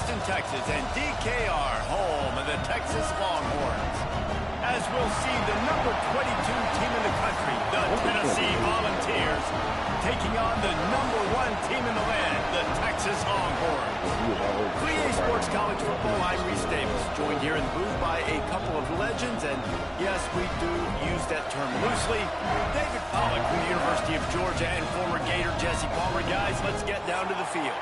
Houston, Texas, and DKR, home of the Texas Longhorns. As we'll see the number 22 team in the country, the Tennessee Volunteers, taking on the number 1 team in the land, the Texas Longhorns. For EA Sports College Football, I'm Reese Davis, joined here in the booth by a couple of legends, and yes, we do use that term loosely. David Pollack from the University of Georgia and former Gator Jesse Palmer. Guys, let's get down to the field.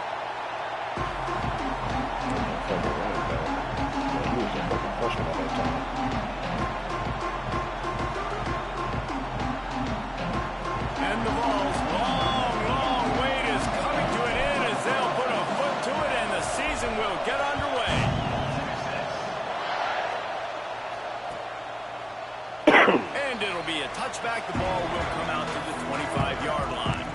And the ball's long wait is coming to an end as they'll put a foot to it and the season will get underway. And it'll be a touchback. The ball will come out to the 25-yard line.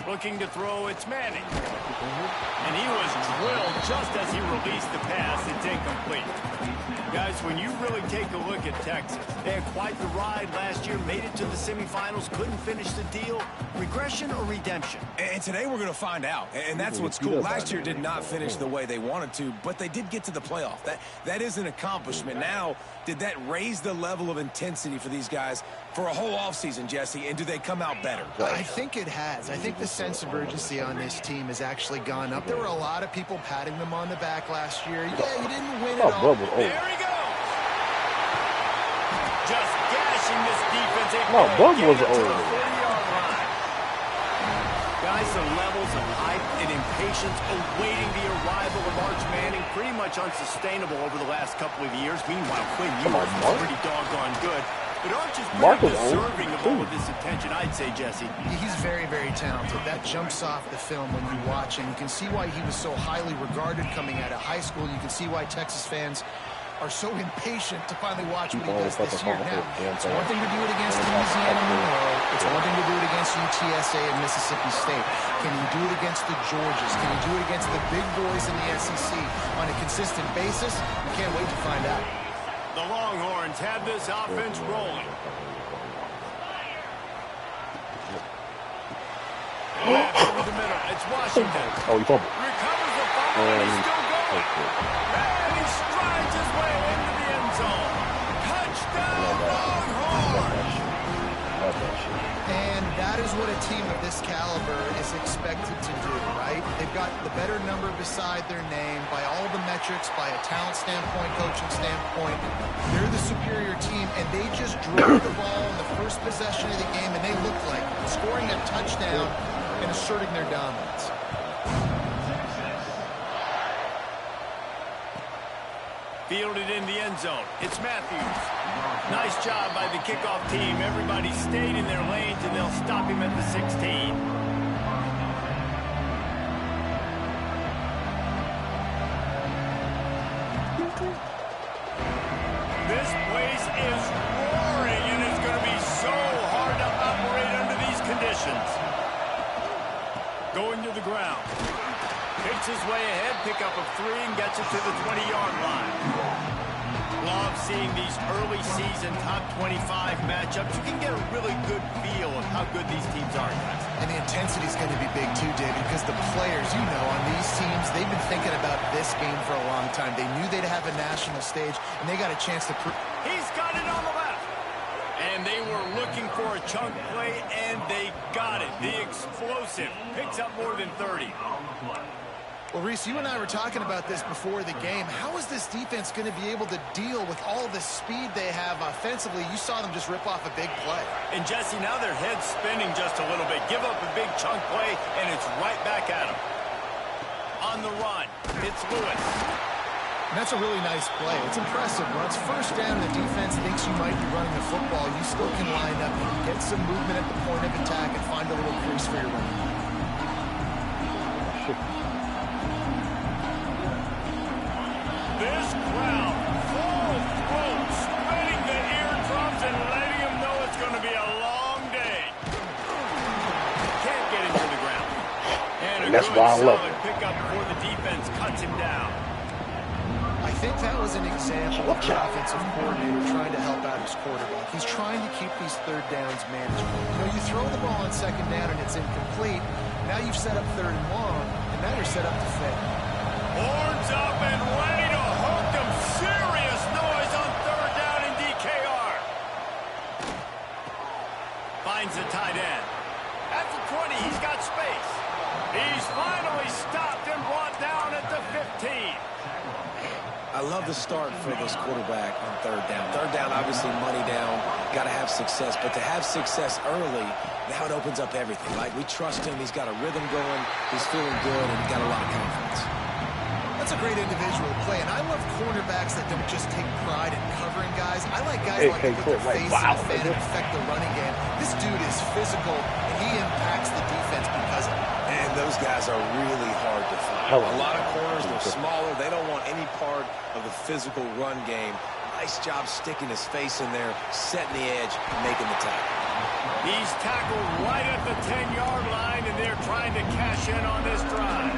Looking to throw, it's Manning. And he was drilled just as he released the pass. It's incomplete. Guys, when you really take a look at Texas, they had quite the ride last year, made it to the semifinals, couldn't finish the deal. Regression or redemption? And today we're going to find out. And that's what's cool. Last year did not finish the way they wanted to, but they did get to the playoff. That is an accomplishment. Now, did that raise the level of intensity for these guys for a whole offseason, Jesse? And do they come out better? I think it has. I think the sense of urgency on this team has actually gone up. There were a lot of people patting them on the back last year. Yeah, you didn't win it all. There he goes. Just gashing this defense. Bub was old. Guys, the levels of hype and impatience awaiting the arrival of Arch Manning pretty much unsustainable over the last couple of years. Meanwhile, Quinn Ewers is pretty doggone good. But Arch is pretty deserving of all of this attention, I'd say, Jesse. He's very, very talented. That jumps off the film when you watch him. You can see why he was so highly regarded coming out of high school. You can see why Texas fans are so impatient to finally watch what he does this year. Now, it's one thing to do it against Louisiana Monroe. It's one thing to do it against UTSA and Mississippi State. Can you do it against the Georgias? Can you do it against the big boys in the SEC on a consistent basis? We can't wait to find out. The Longhorns have this offense rolling. Over the middle, it's Washington. Oh, he fumbled. Recovers the fumble, and he's still going. And he strides his way into the end zone. Touchdown, Longhorns! And that is what a team of this caliber is expected to do, right? They've got the better number beside their name by all the metrics, by a talent standpoint, coaching standpoint. They're the superior team, and they just drove the ball in the first possession of the game, and they looked like scoring a touchdown and asserting their dominance. Fielded in the end zone. It's Matthews. Nice job by the kickoff team. Everybody stayed in their lanes, and they'll stop him at the 16. This place is roaring, and it's going to be so hard to operate under these conditions. Going to the ground. Picks his way ahead, pick up of 3, and gets it to the 20-yard line. Love seeing these early season top 25 matchups. You can get a really good feel of how good these teams are, guys. And the intensity is going to be big too, David, because the players, you know, on these teams, they've been thinking about this game for a long time. They knew they'd have a national stage, and they got a chance to prove. He's got it on the left. And they were looking for a chunk play, and they got it. The explosive picks up more than 30. Well, Reese, you and I were talking about this before the game. How is this defense going to be able to deal with all the speed they have offensively? You saw them just rip off a big play. And, Jesse, now their head's spinning just a little bit. Give up a big chunk play, and it's right back at them. On the run, it's Lewis. And that's a really nice play. It's impressive. When it's first down, the defense thinks you might be running the football. You still can line up, get some movement at the point of attack, and find a little crease for your running. This crowd, full throat, spreading the eardrums That's why I love it. Pick up before the defense cuts him down. I think that was an example of the offensive coordinator trying to help out his quarterback. He's trying to keep these third downs manageable. You know, you throw the ball on second down and it's incomplete. Now you've set up third and long, and now you're set up to fail. Horns up and ready to hook them. Serious noise on third down in DKR. Finds the tight end. At the 20, he's got space. He's finally stopped and brought down at the 15. I love the start for this quarterback on third down. Third down, obviously money down, got to have success. But to have success early, now it opens up everything. Like, we trust him. He's got a rhythm going. He's feeling good, and he's got a lot of confidence. That's a great individual play, and I love cornerbacks that don't just take pride in covering guys. I like guys like to put their face in the fan and affect the running game. This dude is physical, and he impacts the defense because of it. And those guys are really hard to find. A lot of corners, they're smaller. They don't want any part of the physical run game. Nice job sticking his face in there, setting the edge, making the tackle. He's tackled right at the 10-yard line, and they're trying to cash in on this drive.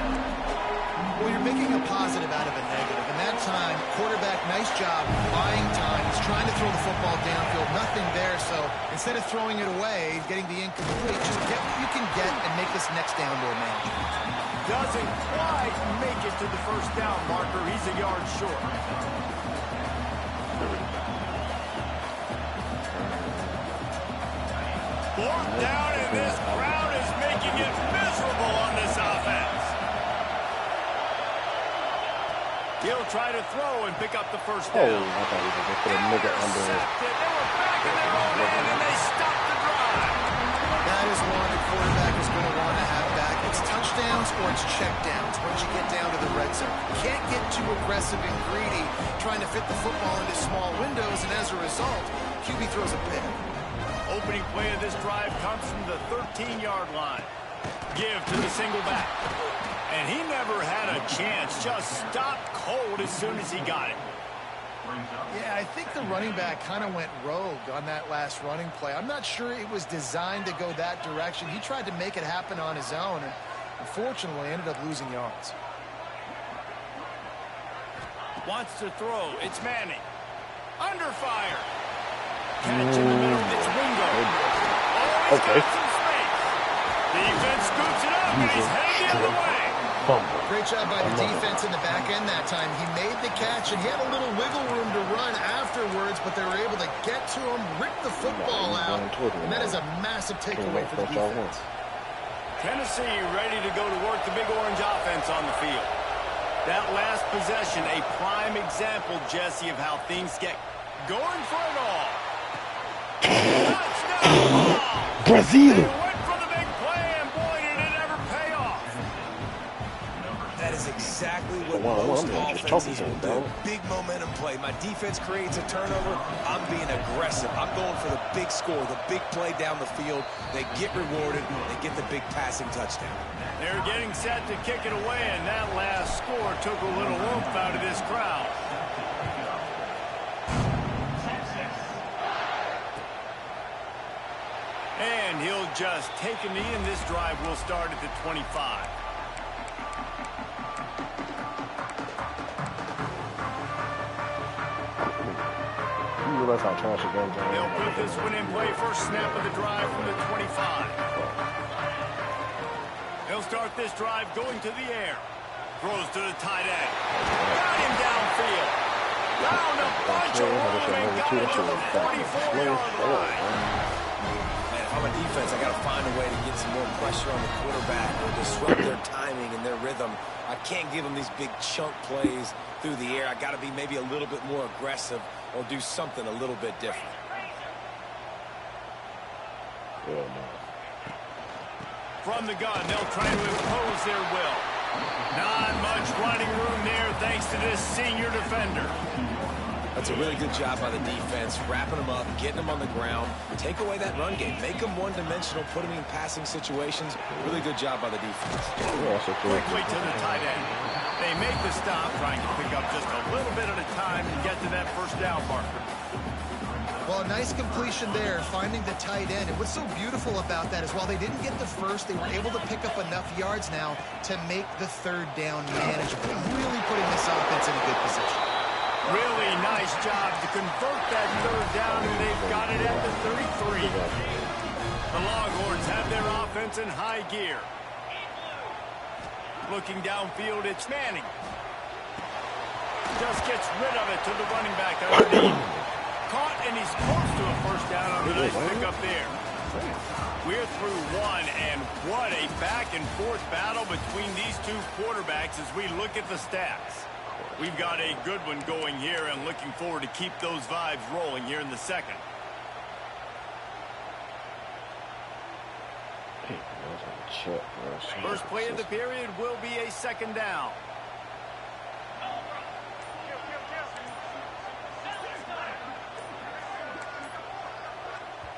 Well, you're making a positive out of a negative. And that time, quarterback, nice job, buying time. He's trying to throw the football downfield. Nothing there, so instead of throwing it away, getting the incomplete, just get what you can get and make this next down more manageable. Doesn't quite make it to the first down marker. He's a yard short. Fourth down, and this crowd is making it miserable on this offense. He'll try to throw and pick up the first down. Oh, I thought he was going to put a nigga under it. They were back in their own end, and they stopped the drive. That is one the quarterback is going to want to have back. It's touchdowns or it's checkdowns once you get down to the red zone. You can't get too aggressive and greedy trying to fit the football into small windows, and as a result, QB throws a pick. Opening play of this drive comes from the 13-yard line. Give to the single back. And he never had a chance. Just stopped cold as soon as he got it. Yeah, I think the running back kind of went rogue on that last running play. I'm not sure it was designed to go that direction. He tried to make it happen on his own, and unfortunately ended up losing yards. Wants to throw. It's Manning. Under fire. Catch in the middle. It's Wingo. Oh, okay. Some space. Defense scoops it up, and he's heading the other way. Great job by the defense in the back end that time. He made the catch, and he had a little wiggle room to run afterwards, but they were able to get to him, rip the football out, and that is a massive takeaway for the defense. Tennessee ready to go to work the Big Orange offense on the field. That last possession, a prime example, Jesse, of how things get going for it all. Touchdown! Brazil! They went for the big play, and boy, did it ever pay off. That is exactly what most offenses will do. Big momentum play. My defense creates a turnover. I'm being aggressive. I'm going for the big score, the big play down the field. They get rewarded. They get the big passing touchdown. They're getting set to kick it away, and that last score took a little oomph out of this crowd. And he'll just take a knee, and this drive will start at the 25. You realize how trash the game's on. They'll put this one in play. First snap of the drive from the 25. They'll start this drive going to the air. Throws to the tight end. Got him downfield. Found a bunch of room and got it to the 44-yard line. On my defense, I got to find a way to get some more pressure on the quarterback or disrupt their timing and their rhythm. I can't give them these big chunk plays through the air. I got to be maybe a little bit more aggressive or do something a little bit different. From the gun, they'll try to impose their will. Not much running room there thanks to this senior defender. That's a really good job by the defense, wrapping them up, getting them on the ground. Take away that run game. Make them one-dimensional, put them in passing situations. Really good job by the defense. Quickly to the tight end. They make the stop, trying to pick up just a little bit at a time to get to that first down marker. Well, a nice completion there, finding the tight end. And what's so beautiful about that is while they didn't get the first, they were able to pick up enough yards now to make the third down manageable. Really putting this offense in a good position. Really nice job to convert that third down, and they've got it at the 33. The Longhorns have their offense in high gear. Looking downfield, it's Manning. Just gets rid of it to the running back underneath. Caught, and he's close to a first down on the nice pickup there. We're through one, and what a back-and-forth battle between these two quarterbacks as we look at the stats. We've got a good one going here, and looking forward to keep those vibes rolling here in the second. First play of the period will be a second down.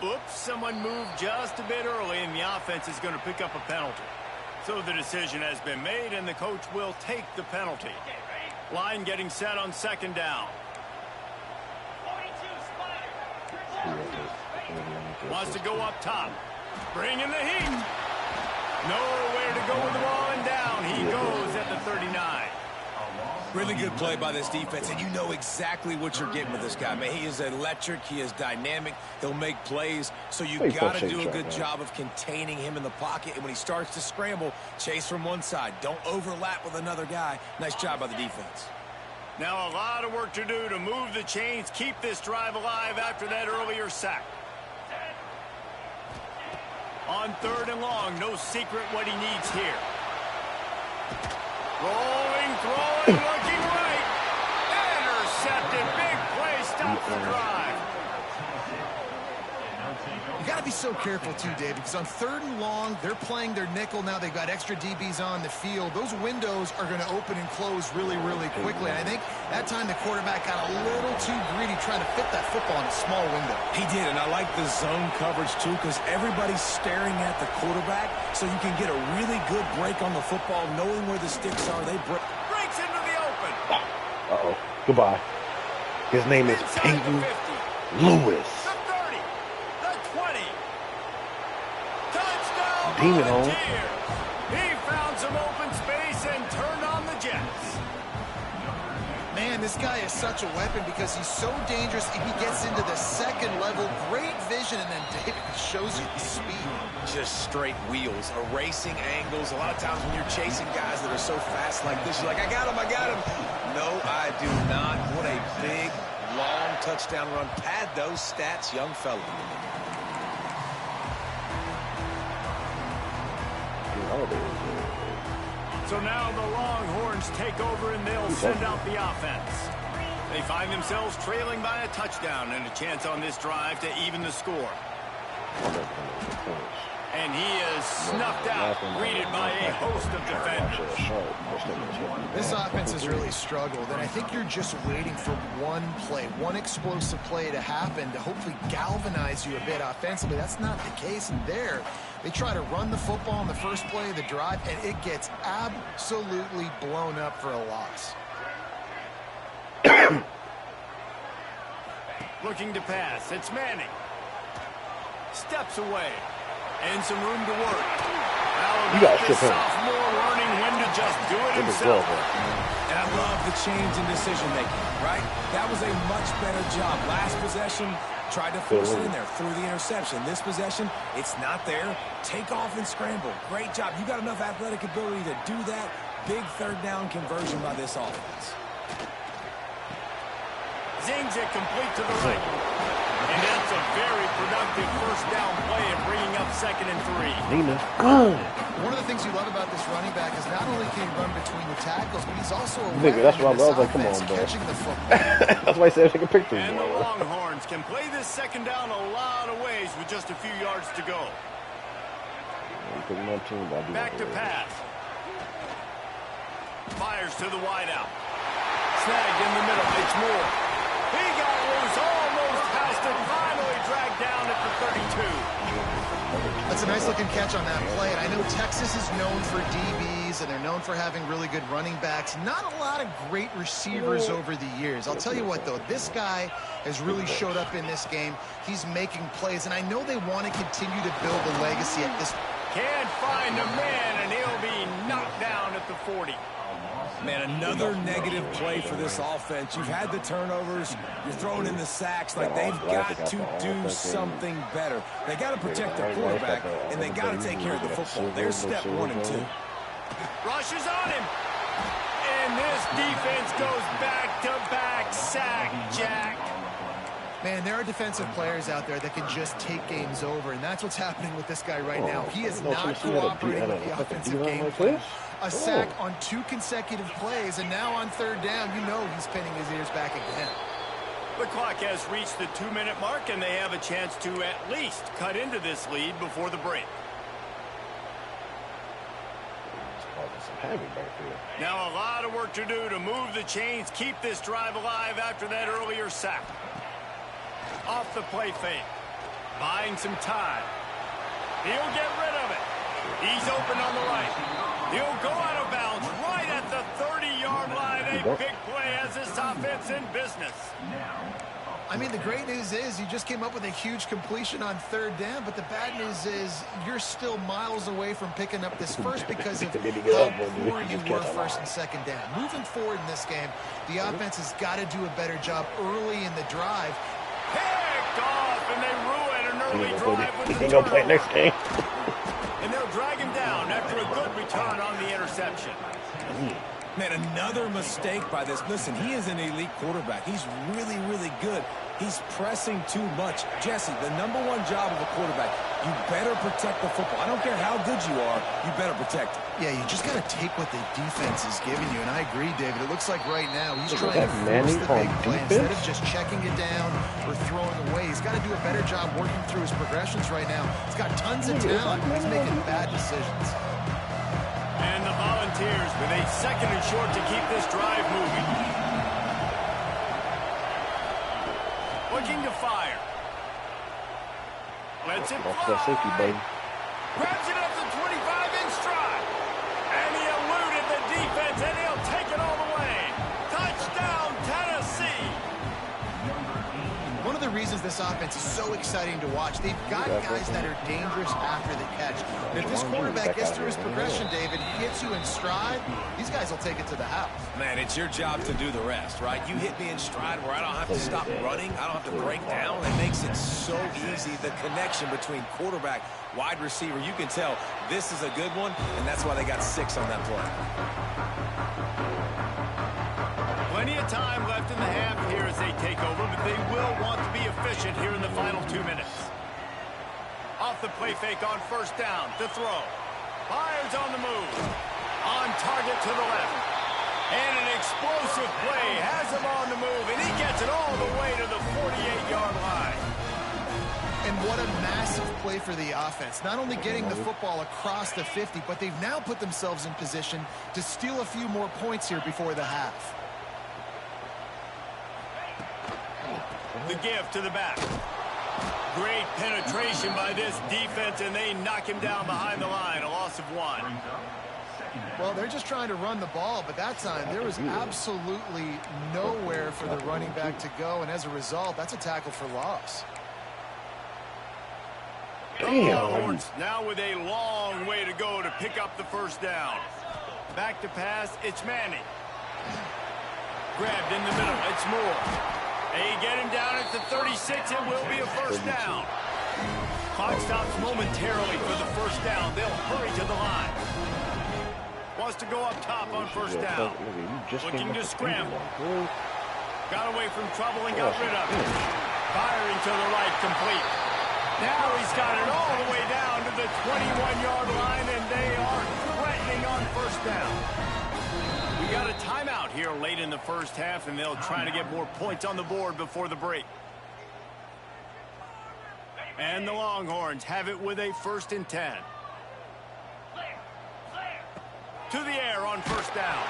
Oops, someone moved just a bit early, and the offense is going to pick up a penalty. So the decision has been made, and the coach will take the penalty. Line getting set on second down. Wants to go up top. Bring in the heat. Nowhere to go with the ball, and down he goes at the 39. Really good play by this defense, and you know exactly what you're getting with this guy. Man, he is electric. He is dynamic. He'll make plays, so you got to do a good job of containing him in the pocket. And when he starts to scramble, chase from one side. Don't overlap with another guy. Nice job by the defense. Now a lot of work to do to move the chains, keep this drive alive after that earlier sack. On third and long, no secret what he needs here. Rolling, throwing, looking right. Intercepted. Big play. Stops the drive. You got to be so careful, too, David, because on third and long, they're playing their nickel now. They've got extra DBs on the field. Those windows are going to open and close really, really quickly. And I think that time the quarterback got a little too greedy trying to fit that football in a small window. He did, and I like the zone coverage, too, because everybody's staring at the quarterback, so you can get a really good break on the football, knowing where the sticks are. They breaks into the open. Uh-oh. Goodbye. His name is Peyton Lewis. Demon home. He found some open space and turned on the Jets. Man, this guy is such a weapon because he's so dangerous if he gets into the second level. Great vision, and then David shows you the speed. Just straight wheels, erasing angles. A lot of times when you're chasing guys that are so fast like this, you're like, I got him, I got him. No, I do not. What a big, long touchdown run. Pad those stats, young fella. So now the Longhorns take over, and they'll send out the offense. They find themselves trailing by a touchdown and a chance on this drive to even the score. And he is snuffed out, greeted by a host of defenders. This offense has really struggled, and I think you're just waiting for one play, one explosive play to happen to hopefully galvanize you a bit offensively. That's not the case, and there they try to run the football in the first play of the drive, and it gets absolutely blown up for a loss. Looking to pass, it's Manning. Steps away. And some room to work. You got to sophomore learning when to just do it himself. And I love the change in decision making, right? That was a much better job. Last possession, tried to force it in there, threw the interception. This possession, it's not there. Take off and scramble. Great job. You got enough athletic ability to do that. Big third down conversion by this offense. Zings it complete to the right. And that's a very productive first down play and bringing up 2nd and 3. One of the things you love about this running back is not only can he run between the tackles, but he's also a nigga, that's what I was like, come on, bro. Catching the football. That's why I said take a picture. And the Longhorns can play this second down a lot of ways with just a few yards to go. Back to pass. Fires to the wideout. Snagged in the middle. It's Moore. He got loose, almost passed it, finally dragged down at the 32. Let's That's a nice-looking catch on that play. And I know Texas is known for DBs, and they're known for having really good running backs. Not a lot of great receivers over the years. I'll tell you what, though, this guy has really showed up in this game. He's making plays, and I know they want to continue to build a legacy at this. Can't find a man, and he'll be knocked down at the 40. Man, another negative play for this offense. You've had the turnovers. You're throwing in the sacks. Like, they've got to do something better. They got to protect their quarterback, and they got to take care of the football. There's step 1 and 2. Rushes on him. And this defense goes back-to-back sack, Jack. Man, there are defensive players out there that can just take games over, and that's what's happening with this guy right now. He is not cooperating with the offensive game plan. A sack on 2 consecutive plays, and now on 3rd down, you know he's pinning his ears back again. The clock has reached the 2-minute mark, and they have a chance to at least cut into this lead before the break. Now a lot of work to do to move the chains, keep this drive alive after that earlier sack. Off the play fake. Buying some time. He'll get rid of it. He's open on the right. He'll go out of bounds right at the 30-yard line. A big play as this offense in business. I mean, the great news is you just came up with a huge completion on 3rd down, but the bad news is you're still miles away from picking up this first because of how poor you were 1st and 2nd down. Moving forward in this game, the offense has got to do a better job early in the drive. Picked off, and they ruin an early drive with the He's going to play next game. And they'll drag him down after a good return on the interception. Man, another mistake by this. Listen, he is an elite quarterback. He's really, really good. He's pressing too much. Jesse, the #1 job of a quarterback, you better protect the football. I don't care how good you are, you better protect it. Yeah, you just got to take what the defense is giving you, and I agree, David. It looks like right now he's trying to force the big play instead of just checking it down or throwing away. He's got to do a better job working through his progressions right now. He's got tons of talent, but he's making bad decisions. And the Volunteers with a 2nd and short to keep this drive moving. Looking to fire. Lets it fly. Grabs it up to 25 in stride. And he eluded the defense, and he'll take it all the way. Touchdown, Tennessee. One of the reasons this offense is so exciting to watch, they've got guys that are dangerous after the catch. And if this quarterback gets through his progression, David, he hits you in stride, these guys will take it to the house. Man, it's your job to do the rest, right? You hit me in stride where I don't have to stop running. I don't have to break down. It makes it so easy. The connection between quarterback, wide receiver, you can tell this is a good one, and that's why they got 6 on that play. Plenty of time left in the half here as they take over, but they will want to be efficient here in the final 2 minutes. Off the play fake on 1st down to throw. Fires on the move. On target to the left. And an explosive play has him on the move, and he gets it all the way to the 48-yard line. And what a massive play for the offense. Not only getting the football across the 50, but they've now put themselves in position to steal a few more points here before the half. The give to the back. Great penetration by this defense, and they knock him down behind the line. A loss of 1. Well, they're just trying to run the ball, but that time there was absolutely nowhere for the running back to go, and as a result, that's a tackle for loss. Longhorns now with a long way to go to pick up the 1st down. Back to pass, it's Manning. Grabbed in the middle, it's Moore. They get him down at the 36, it will be a 1st down. Clock stops momentarily for the 1st down. They'll hurry to the line. Wants to go up top on 1st down. Looking to scramble. Got away from trouble and got rid of it. Firing to the right, complete. Now he's got it all the way down to the 21-yard line, and they are threatening on 1st down. We got a timeout here late in the 1st half, and they'll try to get more points on the board before the break. And the Longhorns have it with a 1st and 10. To the air on 1st down.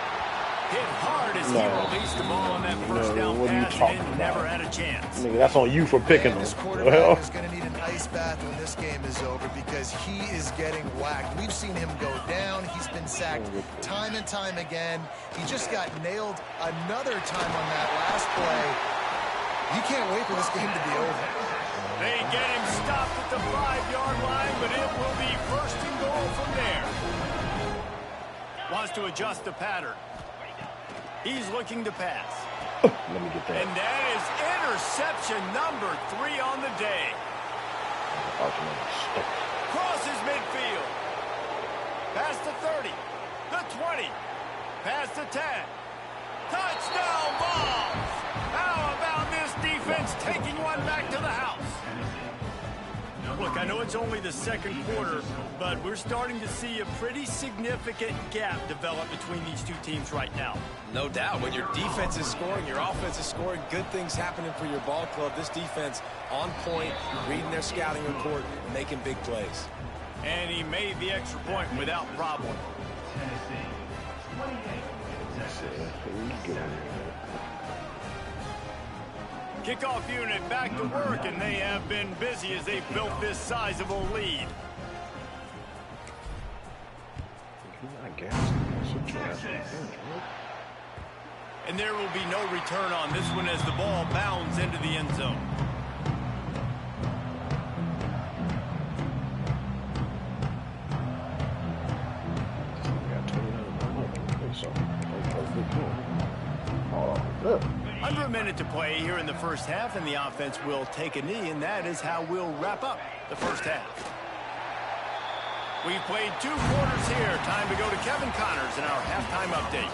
Hit hard as he released the ball on that first down pass and never had a chance. Nigga, that's on you for picking him. This quarterback is going to need an ice bath when this game is over because he is getting whacked. We've seen him go down. He's been sacked time and time again. He just got nailed another time on that last play. You can't wait for this game to be over. They get him stopped at the 5-yard line, but it will be first and goal from there. Wants to adjust the pattern. He's looking to pass. Let me get that. And that is interception number 3 on the day. Crosses midfield. Past the 30. The 20. Past the 10. Touchdown ball. How about this defense taking one back to the house? Look, I know it's only the second quarter, but we're starting to see a pretty significant gap develop between these two teams right now. No doubt. When your defense is scoring, your offense is scoring, good things happening for your ball club. This defense on point, reading their scouting report, making big plays. And he made the extra point without problem. Kickoff unit back to work, and they have been busy as they've built this sizable lead. And there will be no return on this one as the ball bounds into the end zone. Under a minute to play here in the first half, and the offense will take a knee, and that is how we'll wrap up the first half. We've played 2 quarters here. Time to go to Kevin Connors in our halftime update.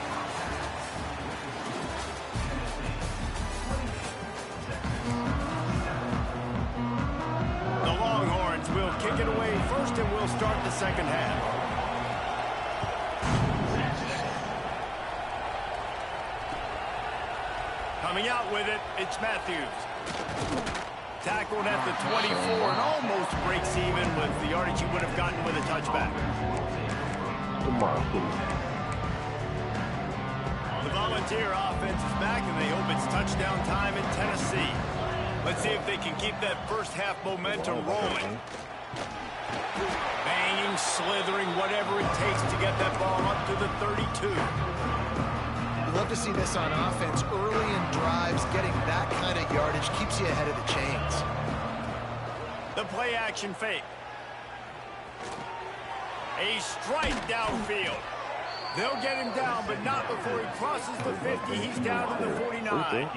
The Longhorns will kick it away first, and we'll start the second half. Coming out with it, it's Matthews. Tackled at the 24 and almost breaks even with the yardage he would have gotten with a touchback. The Volunteer offense is back, and they hope it's touchdown time in Tennessee. Let's see if they can keep that first half momentum rolling. Banging, slithering, whatever it takes to get that ball up to the 32. Love to see this on offense. Early in drives, getting that kind of yardage keeps you ahead of the chains. The play action fake. A strike downfield. They'll get him down, but not before he crosses the 50. He's down to the 49.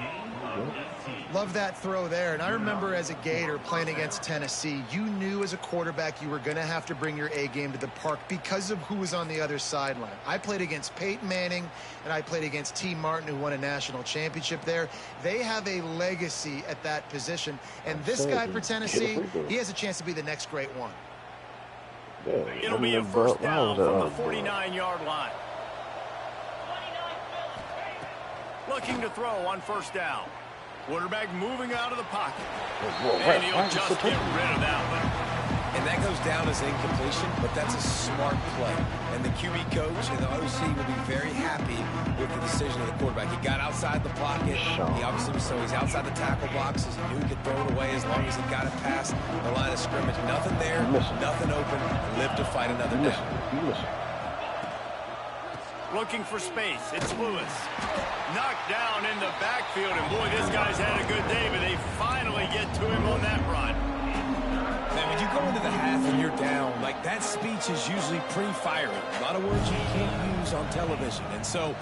Love that throw there. And I remember as a Gator playing against Tennessee, you knew as a quarterback you were going to have to bring your A game to the park because of who was on the other sideline. I played against Peyton Manning, and I played against T. Martin, who won a national championship there. They have a legacy at that position. And this guy for Tennessee, he has a chance to be the next great one. It'll be a first down from the 49-yard line. Looking to throw on first down. Quarterback moving out of the pocket. And he'll just get rid of that one. And that goes down as incompletion, but that's a smart play. And the QB coach and the OC will be very happy with the decision of the quarterback. He got outside the pocket. He obviously was, so he's outside the tackle boxes. He knew he could throw it away as long as he got it past the line of scrimmage. Nothing there, nothing open. Live to fight another down. Looking for space. It's Lewis. Knocked down in the backfield. And boy, this guy's had a good day, but they finally get to him on that run. Man, when you go into the half and you're down, like that speech is usually pretty fiery. A lot of words you can't use on television. And so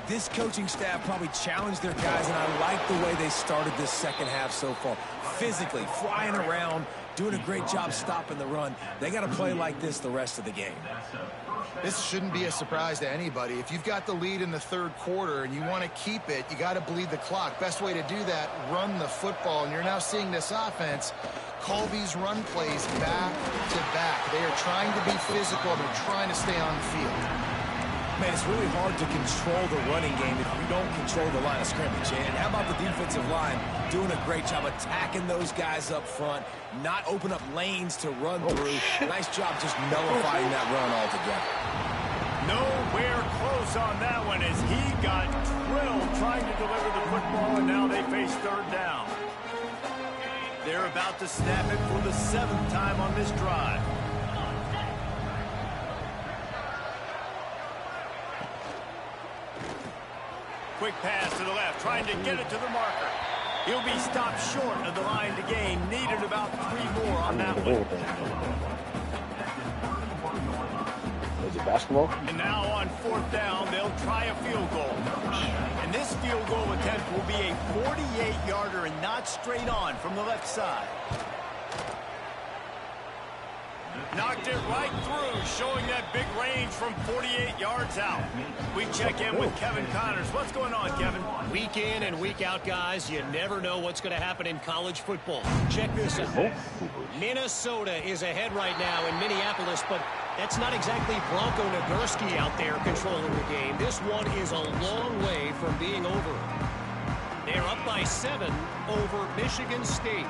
this coaching staff probably challenged their guys, and I like the way they started this second half so far. Physically, flying around, doing a great job stopping the run. They got to play like this the rest of the game. This shouldn't be a surprise to anybody. If you've got the lead in the third quarter and you want to keep it, you got to bleed the clock. Best way to do that, run the football. And you're now seeing this offense call these run plays back to back. They are trying to be physical. They're trying to stay on the field. Man, it's really hard to control the running game if you don't control the line of scrimmage. And how about the defensive line doing a great job attacking those guys up front, not open up lanes to run through. Nice job just nullifying that run altogether. Nowhere close on that one as he got drilled trying to deliver the football, and now they face third down. They're about to snap it for the 7th time on this drive. Quick pass to the left, trying to get it to the marker. He'll be stopped short of the line to gain. Needed about 3 more on that one. Is it basketball? And now on 4th down, they'll try a field goal. And this field goal attempt will be a 48-yarder and not straight on from the left side. Knocked it right through, showing that big range from 48 yards out. We check in with Kevin Connors. What's going on, Kevin? Week in and week out, guys, you never know what's going to happen in college football. Check this out. Minnesota is ahead right now in Minneapolis, but that's not exactly Bronco Nagurski out there controlling the game. This one is a long way from being over. They're up by 7 over Michigan State.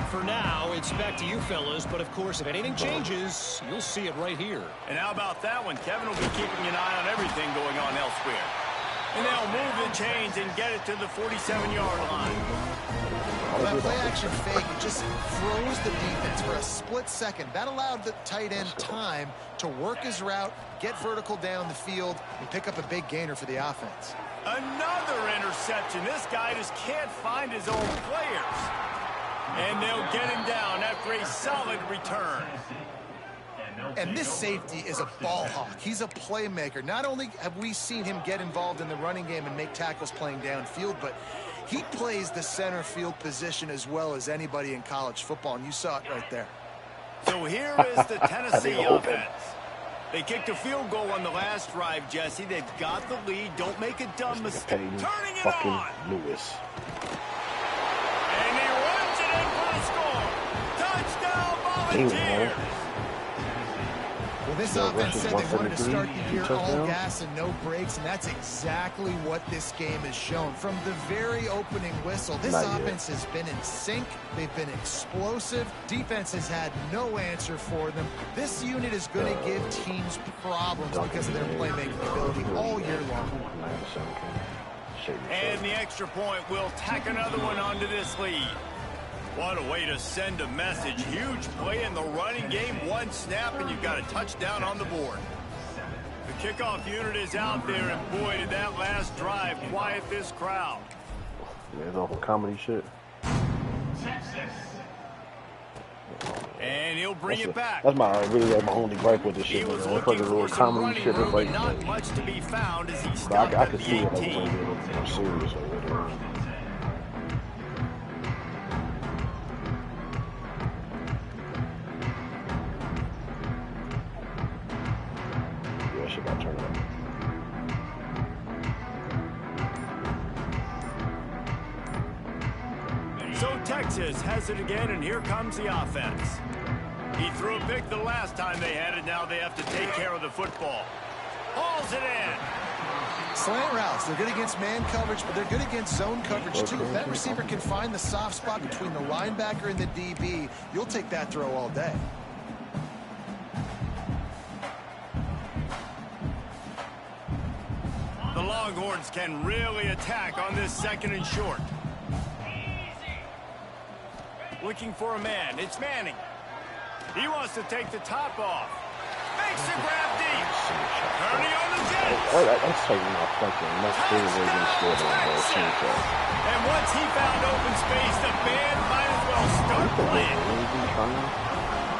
For now, it's back to you fellas, but of course, if anything changes, you'll see it right here. And how about that one? Kevin will be keeping an eye on everything going on elsewhere. And they'll move the chains and get it to the 47-yard line. Well, that play-action fake, it just froze the defense for a split second. That allowed the tight end time to work his route, get vertical down the field, and pick up a big gainer for the offense. Another interception. This guy just can't find his own players. And they'll get him down after a solid return. And this safety is a ball hawk. He's a playmaker. Not only have we seen him get involved in the running game and make tackles playing downfield, but he plays the center field position as well as anybody in college football, and you saw it right there. So here is the Tennessee offense. They kicked a field goal on the last drive, Jesse. They've got the lead. Don't make a dumb mistake. Turning it on. Lewis. And he runs it in for the score. Touchdown, Volunteers. Well, this offense said they wanted to start the year all gas and no brakes, and that's exactly what this game has shown. From the very opening whistle, this offense has been in sync. They've been explosive. Defense has had no answer for them. This unit is going to give teams problems because of their playmaking ability all year long. And the extra point will tack another one onto this lead. What a way to send a message. Huge play in the running game. One snap, and you've got a touchdown on the board. The kickoff unit is out there, and boy, did that last drive quiet this crowd. There's all comedy shit. And he'll bring it back. That's my only gripe with this shit. He was Man. looking for some running room, like, but not much to be found as he stopped I at could the see it 18. like more serious over shit got turned up. So Texas has it again, and here comes the offense. He threw a pick the last time they had it. Now they have to take care of the football. Hauls it in. Slant routes, they're good against man coverage, but they're good against zone coverage too. If that receiver can find the soft spot between the linebacker and the DB, you'll take that throw all day. The Longhorns can really attack on this 2nd and short. Looking for a man. It's Manning. He wants to take the top off. Makes the grab deep. Turning on the Jets. That's taking off fucking much bigger than he scored on the team. And once he found open space, the band might as well start playing.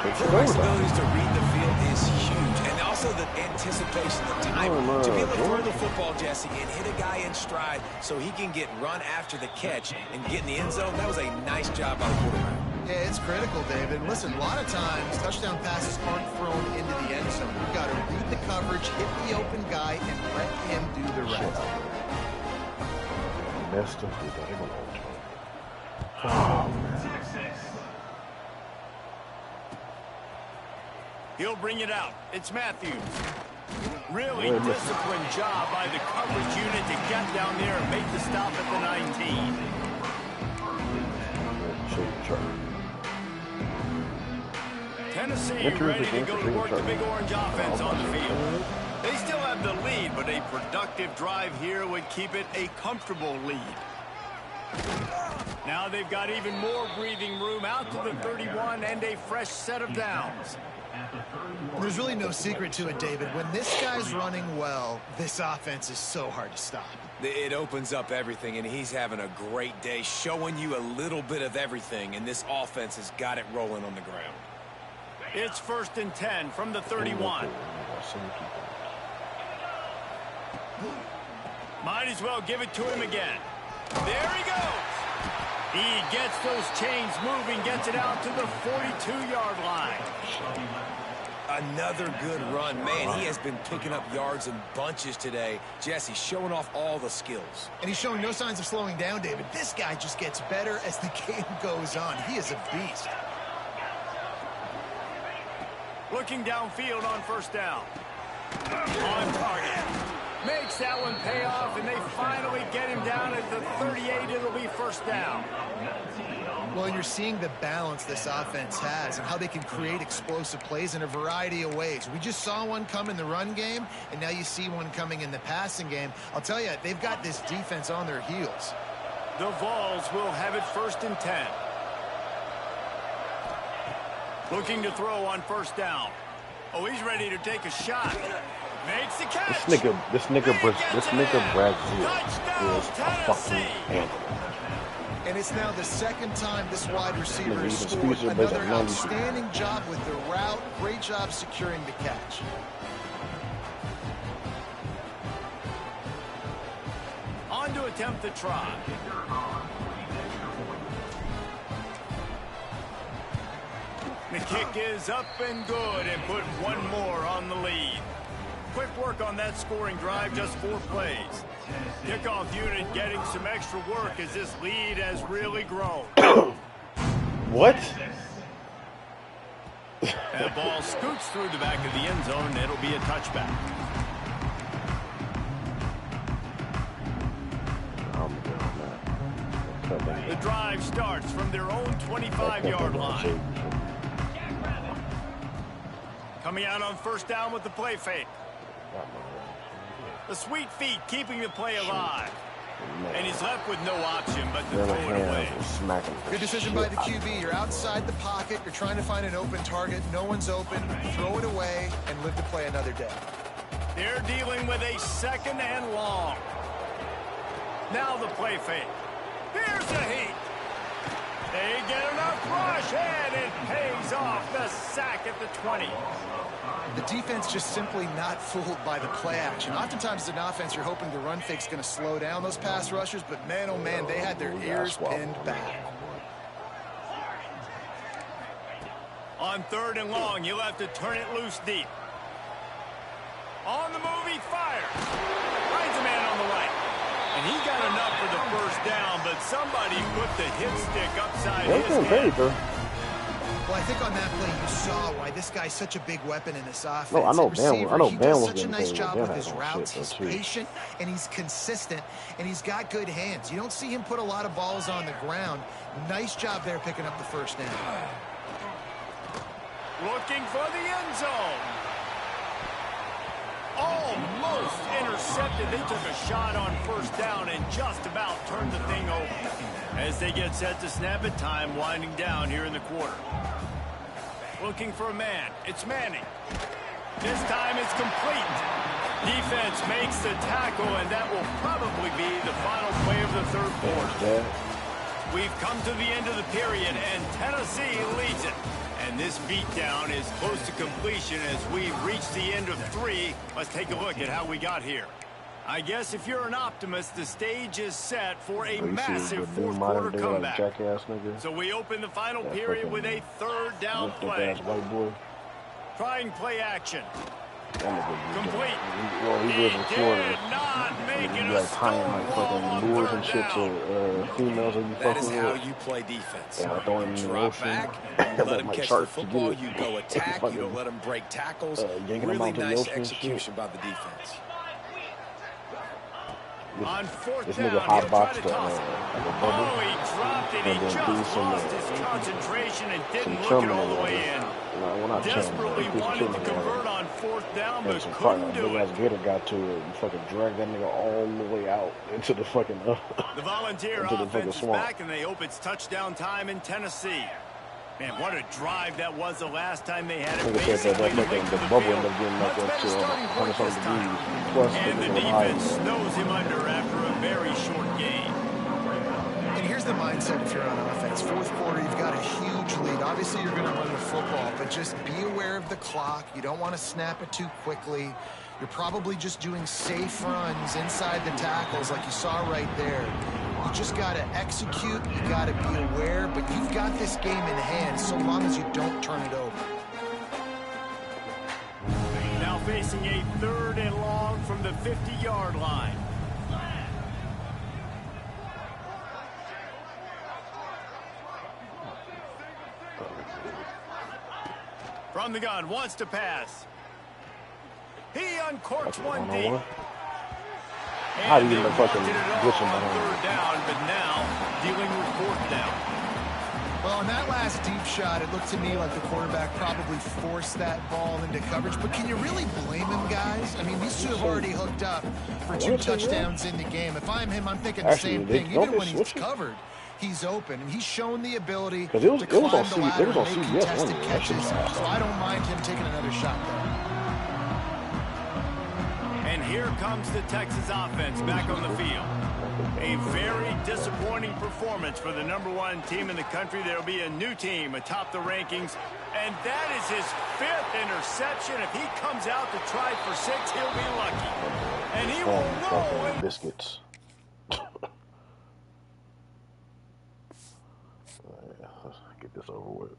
The flexibility to read the field is huge. And also the anticipation, the timing. To be able to throw the football, Jesse, and hit a guy in stride so he can get run after the catch and get in the end zone, that was a nice job by the quarterback. Yeah, it's critical, David. And listen, a lot of times, touchdown passes aren't thrown into the end zone. You've got to read the coverage, hit the open guy, and let him do the rest. Messed up with that. Oh, man. He'll bring it out. It's Matthews. Really disciplined job by the coverage unit to get down there and make the stop at the 19. Tennessee ready to go to work the big orange offense on the field. They still have the lead, but a productive drive here would keep it a comfortable lead. Now they've got even more breathing room out to the 31 and a fresh set of downs. There's really no secret to it, David. When this guy's running well, this offense is so hard to stop. It opens up everything, and he's having a great day, showing you a little bit of everything, and this offense has got it rolling on the ground. It's 1st and 10 from the 31. Might as well give it to him again. There he goes. He gets those chains moving, gets it out to the 42-yard line. Another good run. Man, he has been picking up yards in bunches today. Jesse showing off all the skills. And he's showing no signs of slowing down, David. This guy just gets better as the game goes on. He is a beast. Looking downfield on 1st down. On target. Makes that one pay off, and they finally get him down at the 38. It'll be 1st down. Well, you're seeing the balance this offense has and how they can create explosive plays in a variety of ways. We just saw one come in the run game, and now you see one coming in the passing game. I'll tell you, they've got this defense on their heels. The Vols will have it 1st and 10. Looking to throw on 1st down. Oh, he's ready to take a shot. Makes the catch. This nigga Brazil is a fucking animal. And it's now the 2nd time this wide receiver has scored. Another outstanding job with the route. Great job securing the catch. On to attempt the try. The kick is up and good, and put one more on the lead. Quick work on that scoring drive, just 4 plays. Kickoff unit getting some extra work as this lead has really grown. What? That ball scoots through the back of the end zone, and it'll be a touchback. The drive starts from their own 25-yard line. Coming out on 1st down with the play fake. The sweet feet keeping the play alive. And he's left with no option but to throw it away. Good decision by the QB. You're outside the pocket. You're trying to find an open target. No one's open. Throw it away and live to play another day. They're dealing with a 2nd and long. Now the play fake. Here's the heat. They get enough rush, and it pays off. The sack at the 20. The defense just simply not fooled by the play action. Oftentimes as an offense, you're hoping the run fake's going to slow down those pass rushers, but man, oh man, they had their ears pinned back. On 3rd and long, you'll have to turn it loose deep. On the move, he fires. Finds a man on the right. And he got enough for the 1st down, but somebody put the hit stick upside his head. Well, I think on that play you saw why this guy's such a big weapon in this offense. No, I know Ben. He does such a nice job with his routes. He's patient and he's consistent and he's got good hands. You don't see him put a lot of balls on the ground. Nice job there picking up the 1st down. Looking for the end zone. Almost intercepted. They took a shot on 1st down and just about turned the thing over. As they get set to snap it, time winding down here in the quarter. Looking for a man. It's Manning. This time it's complete. Defense makes the tackle, and that will probably be the final play of the 3rd quarter. We've come to the end of the period, and Tennessee leads it. And this beatdown is close to completion as we reach the end of 3. Let's take a look at how we got here. I guess if you're an optimist, the stage is set for a massive 4th quarter comeback. So we open the final period with a 3rd down play. Trying play action. Complete. He did not make it a Stonewall on 3rd down. That is how you play defense. You drop back, you let him catch the football, you go attack, you don't let him break tackles. Really nice execution by the defense. On fourth This down, nigga he'll hot try boxed to the toss it. bubble, Oh, he dropped it. He and then just do some lost his concentration and didn't look it terminal all the way letters. in. Well, not Desperately terminal, wanted to terminal convert letters. on fourth down, And but some couldn't big do it. ass gator got to it and fucking dragged that nigga all the way out into the fucking The Volunteer into the fucking offense is swamp. back, and they hope it's touchdown time in Tennessee. Man, what a drive that was the last time they had it. Nigga said that Basically, the bubble ended up getting like up to 100 degrees. Plus, and the niggas were defense high. snows him under after a very short game. And here's the mindset if you're on offense. Fourth quarter, you've got a huge lead. Obviously, you're going to run the football, but just be aware of the clock. You don't want to snap it too quickly. You're probably just doing safe runs inside the tackles like you saw right there. You just got to execute. You got to be aware, but you've got this game in hand so long as you don't turn it over. Now facing a 3rd and long from the 50-yard line. From the gun, wants to pass. He uncorks one deep. How do you And even they fucking wanted it glitch him all on behind? 3rd down, but now dealing with 4th down. Well, on that last deep shot, it looked to me like the quarterback probably forced that ball into coverage. But can you really blame him, guys? I mean, these two have already hooked up for 2 touchdowns in the game. If I'm him, I'm thinking the same thing. Even when he's covered, he's open. And he's shown the ability to climb the ladder and make contested catches. So I don't mind him taking another shot there. And here comes the Texas offense back on the field. A very disappointing performance for the #1 team in the country. There'll be a new team atop the rankings, and that is his 5th interception. If he comes out to try for 6, he'll be lucky. And he will roll. Biscuits. Get this over with.